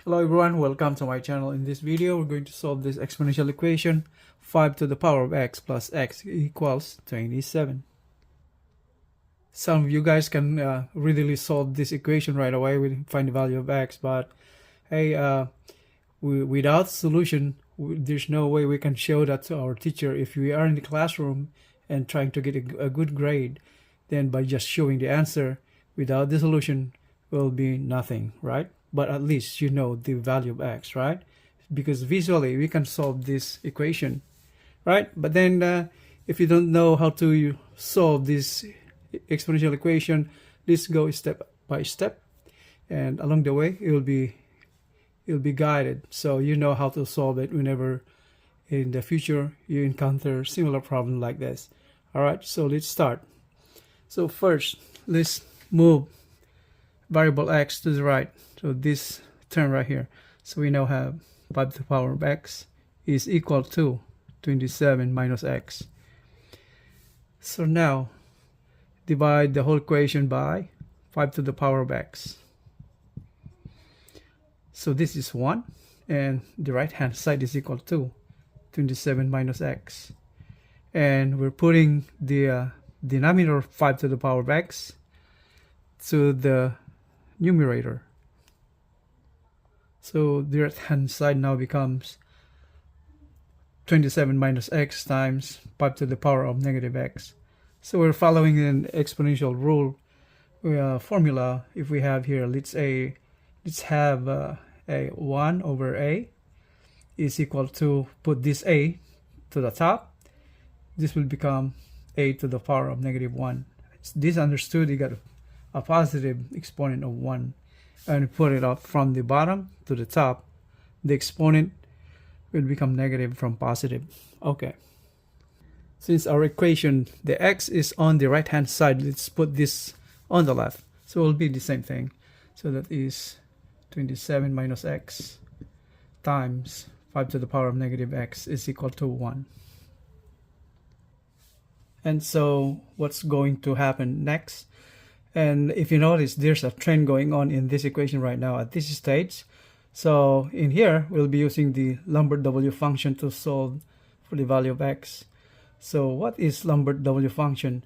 Hello everyone, welcome to my channel. In this video, we're going to solve this exponential equation 5 to the power of x plus x equals 27. Some of you guys can readily solve this equation right away. We find the value of x, but hey, without solution, there's no way we can show that to our teacher. If we are in the classroom and trying to get a good grade, then by just showing the answer without the solution will be nothing, right? But at least you know the value of x, right? Because visually we can solve this equation, right? But then if you don't know how to solve this exponential equation, let's go step by step, and along the way it'll be guided, so you know how to solve it whenever in the future you encounter similar problem like this. All right, so let's start. So first, let's move variable x to the right, so this term right here. So we now have 5 to the power of x is equal to 27 minus x. So now divide the whole equation by 5 to the power of x. So this is 1, and the right hand side is equal to 27 minus x. And we're putting the denominator 5 to the power of x to the numerator. So the right hand side now becomes 27 minus x times 5 to the power of negative x. So we're following an exponential rule formula. If we have here, let's have a 1 over a is equal to, put this a to the top, this will become a to the power of negative 1. This understood, you got a positive exponent of 1, and put it up from the bottom to the top, the exponent will become negative from positive. Okay, since our equation, the x is on the right hand side, let's put this on the left, so it will be the same thing. So that is 27 minus x times 5 to the power of negative x is equal to 1. And so what's going to happen next? And if you notice, there's a trend going on in this equation right now at this stage. So in here, we'll be using the Lambert W function to solve for the value of x. So what is Lambert W function?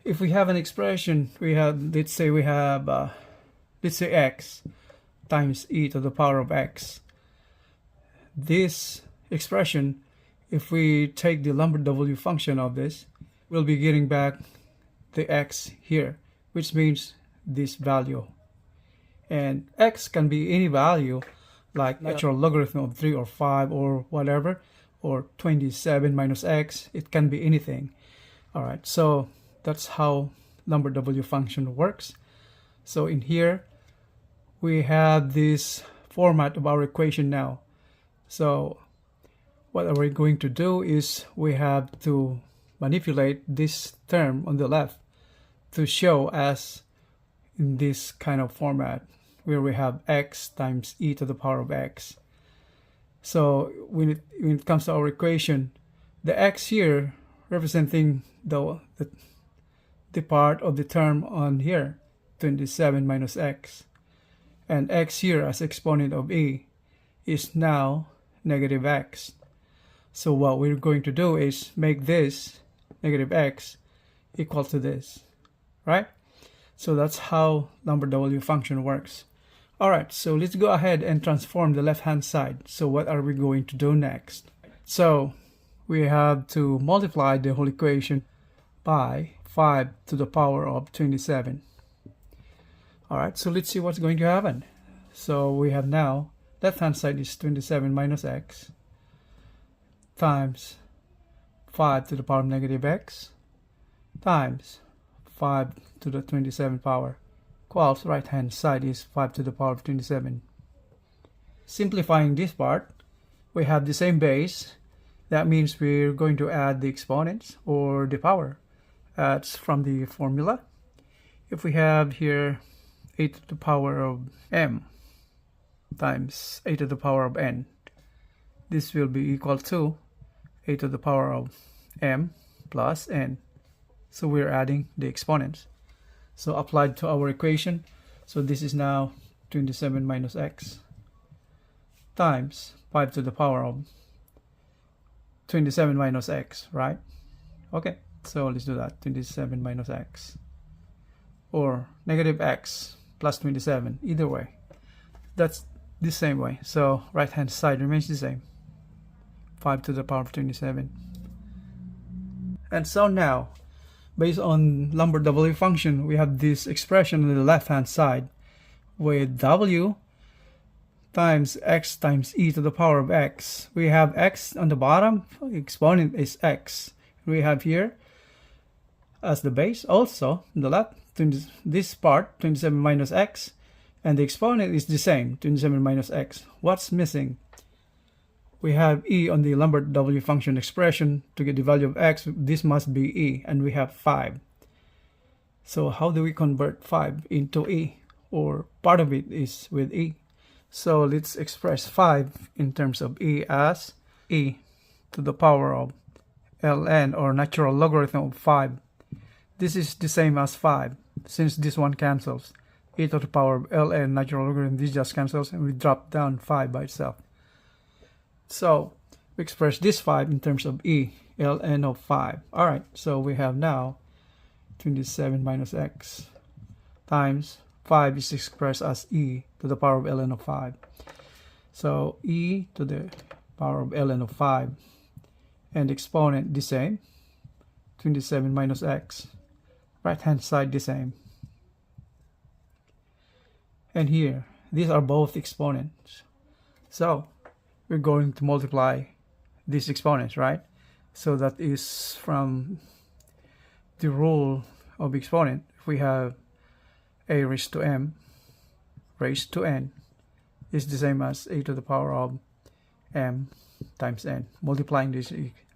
If we have an expression, we have, let's say x times e to the power of x. This expression, if we take the Lambert W function of this, we'll be getting back the x here, which means this value. And x can be any value, like natural logarithm of 3 or 5 or whatever, or 27 minus x. It can be anything. All right, so that's how Lambert W function works. So in here, we have this format of our equation now. So what we're going to do is we have to manipulate this term on the left to show us in this kind of format where we have x times e to the power of x. So when it comes to our equation, the x here representing the part of the term on here, 27 minus x, and x here as exponent of e is now negative x. So what we're going to do is make this negative x equal to this, right? So that's how Lambert W function works. All right, so let's go ahead and transform the left hand side. So what are we going to do next? So we have to multiply the whole equation by 5 to the power of 27. All right, so let's see what's going to happen. So we have now left hand side is 27 minus x times 5 to the power of negative x times 5 to the 27 power equals right hand side is 5 to the power of 27. Simplifying this part, we have the same base. That means we're going to add the exponents or the power. That's from the formula. If we have here a to the power of m times a to the power of n, this will be equal to a to the power of m plus n. So we're adding the exponents. So applied to our equation, so this is now 27 minus x times 5 to the power of 27 minus x, right? Okay, so let's do that. 27 minus x, or negative x plus 27, either way. That's the same way. So right hand side remains the same, 5 to the power of 27. And so now, based on Lambert W function, we have this expression on the left hand side with w times x times e to the power of x. We have x on the bottom, exponent is x. We have here as the base also on the left, this part 27 minus x, and the exponent is the same, 27 minus x. What's missing? We have e on the Lambert W function expression. To get the value of x, this must be e, and we have 5. So how do we convert 5 into e, or part of it is with e? So let's express 5 in terms of e as e to the power of ln, or natural logarithm of 5. This is the same as 5, since this one cancels. E to the power of ln natural logarithm, this just cancels, and we drop down 5 by itself. So we express this 5 in terms of e, ln of 5. Alright, so we have now 27 minus x times 5 is expressed as e to the power of ln of 5. So e to the power of ln of 5, and exponent the same, 27 minus x. Right hand side the same. And here, these are both exponents. So we're going to multiply these exponents, right? So that is from the rule of exponent. If we have a raised to m raised to n is the same as a to the power of m times n, multiplying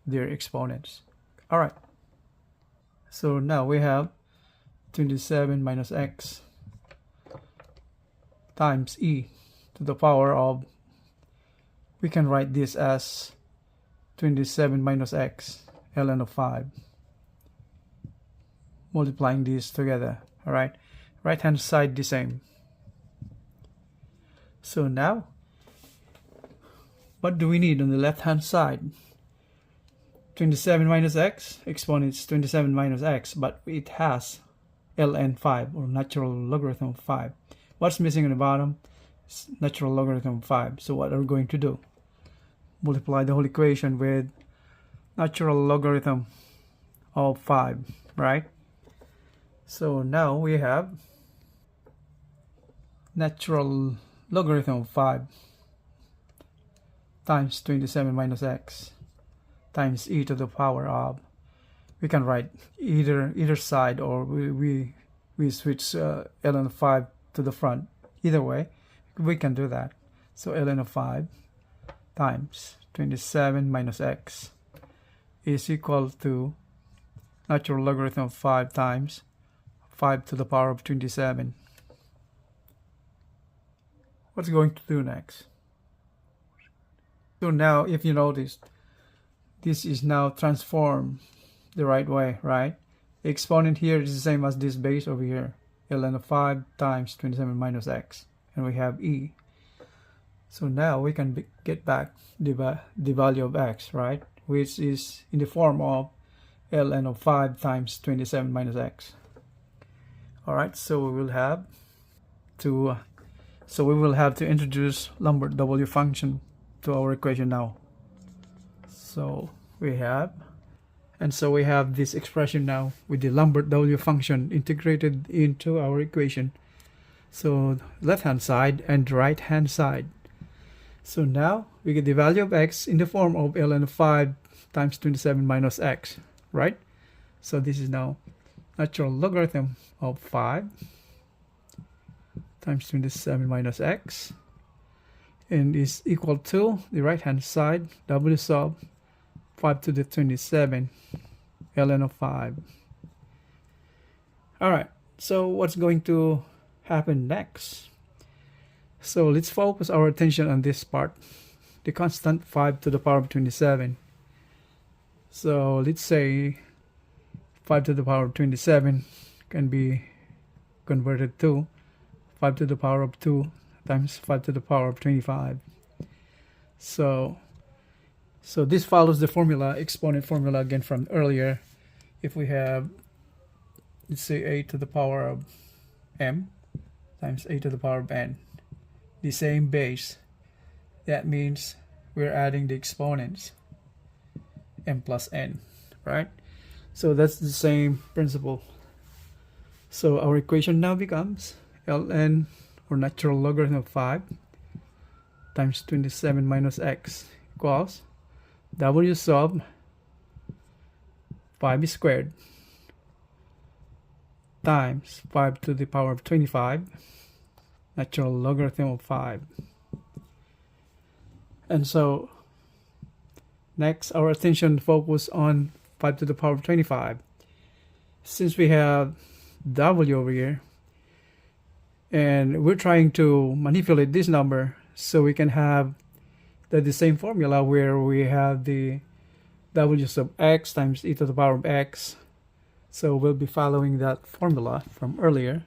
their exponents. All right, so now we have 27 minus x times e to the power of, we can write this as 27 minus x ln of 5, multiplying these together. All right, right hand side the same. So now, what do we need on the left hand side? 27 minus x, exponent is 27 minus x, but it has ln 5, or natural logarithm of 5. What's missing on the bottom? It's natural logarithm of 5. So what are we going to do? Multiply the whole equation with natural logarithm of 5, right? So now we have natural logarithm of 5 times 27 minus x times e to the power of, we can write either side, or we switch ln of 5 to the front. Either way, we can do that. So ln of 5 times 27 minus x is equal to natural logarithm of 5 times 5 to the power of 27. What's going to do next? So now, if you notice, this is now transformed the right way, right? The exponent here is the same as this base over here, ln of 5 times 27 minus x, and we have e. So now we can get back the value of x, right? Which is in the form of ln of 5 times 27 minus x. All right, so we will have to introduce Lambert W function to our equation now. So we have this expression now with the Lambert W function integrated into our equation. So left hand side and right hand side. So now we get the value of x in the form of ln of 5 times 27 minus x, right? So this is now natural logarithm of 5 times 27 minus x, and is equal to the right hand side, w sub 5 to the 27 ln of 5. All right, so what's going to happen next? So let's focus our attention on this part, the constant 5 to the power of 27. So let's say 5 to the power of 27 can be converted to 5 to the power of 2 times 5 to the power of 25. So this follows the formula, exponent formula again from earlier. If we have, let's say, a to the power of m times a to the power of n, the same base, that means we're adding the exponents, m plus n, right? So that's the same principle. So our equation now becomes ln, or natural logarithm of 5, times 27 minus x equals w sub 5 squared times 5 to the power of 25, natural logarithm of 5. And so next, our attention focus on 5 to the power of 25. Since we have w over here, and we're trying to manipulate this number so we can have the same formula where we have the w sub x times e to the power of x. So we'll be following that formula from earlier.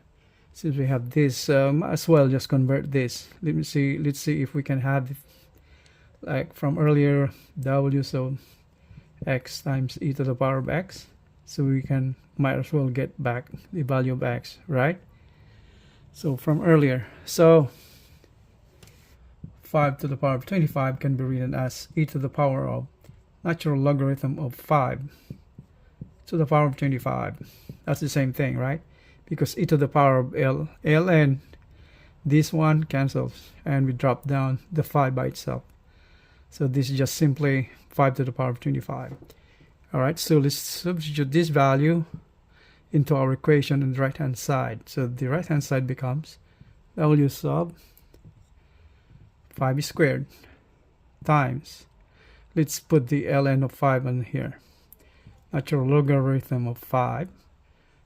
Since we have this, as well, just convert this. Let's see if we can have, like from earlier, w sub x times e to the power of x. So we can might as well get back the value of x, right? So from earlier, so 5 to the power of 25 can be written as e to the power of natural logarithm of 5 to the power of 25. That's the same thing, right? Because e to the power of ln, this one cancels and we drop down the 5 by itself. So this is just simply 5 to the power of 25. Alright, so let's substitute this value into our equation on the right hand side. So the right hand side becomes w sub 5 squared times, let's put the ln of 5 on here, natural logarithm of 5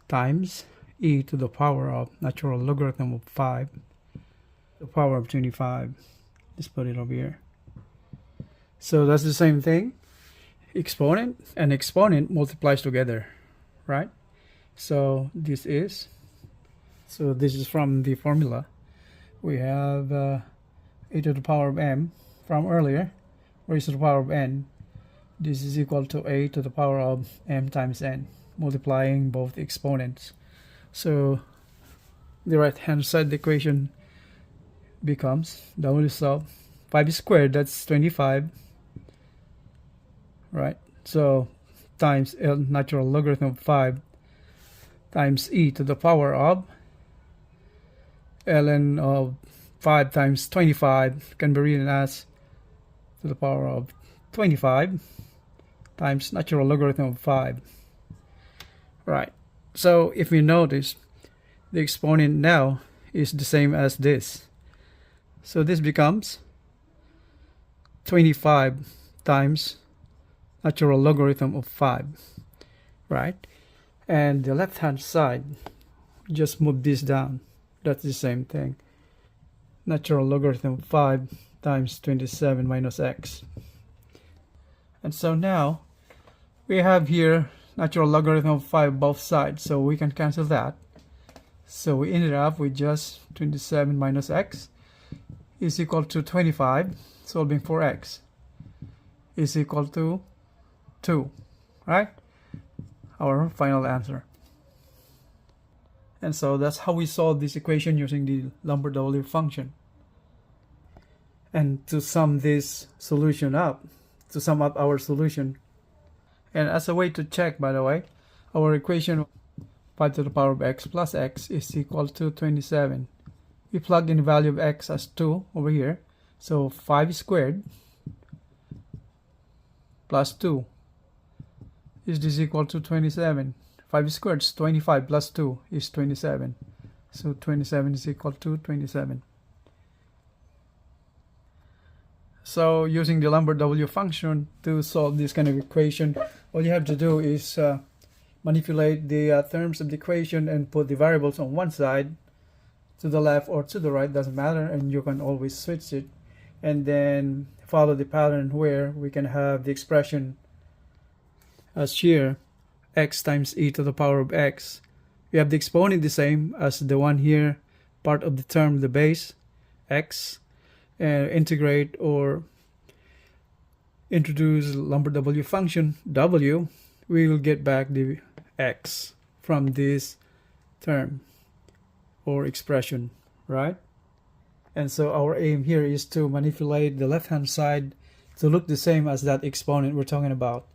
times e to the power of natural logarithm of 5 to the power of 25. Let's put it over here. So that's the same thing. Exponent and exponent multiplies together, right? So this is from the formula. We have a to the power of m from earlier, raised to the power of n. This is equal to a to the power of m times n, multiplying both exponents. So the right hand side of the equation becomes w sub 5 squared, that's 25, right? So times natural logarithm of 5 times e to the power of ln of 5 times 25 can be written as to the power of 25 times natural logarithm of 5. Right. So if we notice, the exponent now is the same as this. So this becomes 25 times natural logarithm of 5. Right. And the left hand side, just move this down. That's the same thing. Natural logarithm of 5 times 27 minus x. And so now we have here natural logarithm of 5 both sides, so we can cancel that. So we ended up with just 27 minus x is equal to 25, solving for x, is equal to 2, right? Our final answer. And so that's how we solve this equation using the Lambert W function. And to sum this solution up, to sum up our solution, and as a way to check, by the way, our equation 5 to the power of x plus x is equal to 27. We plug in the value of x as 2 over here, so 5 squared plus 2 is this equal to 27. 5 squared is 25 plus 2 is 27. So 27 is equal to 27. So using the Lambert W function to solve this kind of equation, all you have to do is manipulate the terms of the equation and put the variables on one side, to the left or to the right, doesn't matter, and you can always switch it, and then follow the pattern where we can have the expression as here, x times e to the power of x. We have the exponent the same as the one here, part of the term, the base, x, integrate or introduce Lambert W function W, we will get back the x from this term or expression, right? And so our aim here is to manipulate the left-hand side to look the same as that exponent we're talking about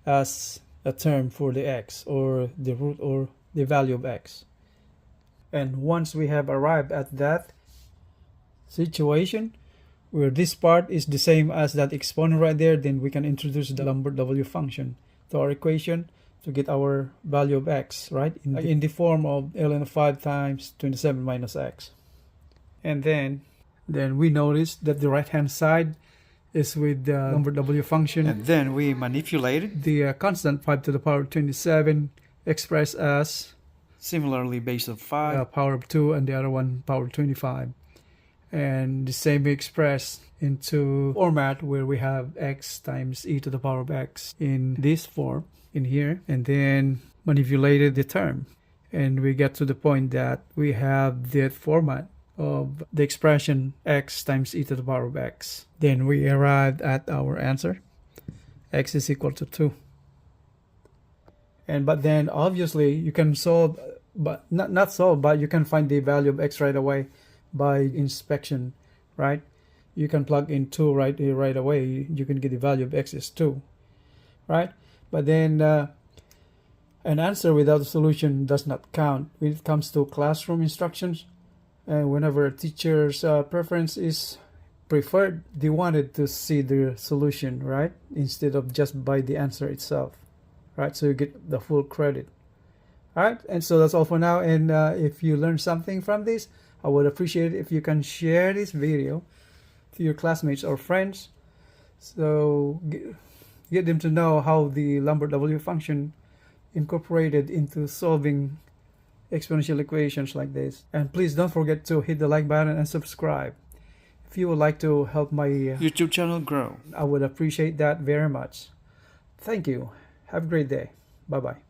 as a term for the x, or the root or the value of x. And once we have arrived at that situation where this part is the same as that exponent right there, then we can introduce the Lambert W function to our equation to get our value of x, right? In the form of ln of 5 times 27 minus x. And then we notice that the right-hand side is with the Lambert W function. And then we manipulated the constant 5 to the power of 27 expressed as similarly base of 5, power of 2, and the other one power of 25. And the same we expressed into format where we have x times e to the power of x in this form in here, and then manipulated the term. And we get to the point that we have the format of the expression x times e to the power of x. Then we arrived at our answer. X is equal to 2. But then obviously you can solve, but not solve, but you can find the value of x right away by inspection, right? You can plug in 2 right away. You can get the value of x is 2, right? But then an answer without a solution does not count when it comes to classroom instructions. And whenever a teacher's preference is preferred, they wanted to see the solution, right? Instead of just by the answer itself, right? So you get the full credit. All right, and so that's all for now. And if you learned something from this, I would appreciate it if you can share this video to your classmates or friends, so get them to know how the Lambert W function incorporated into solving exponential equations like this. And please don't forget to hit the like button and subscribe if you would like to help my YouTube channel grow. I would appreciate that very much. Thank you. Have a great day. Bye bye.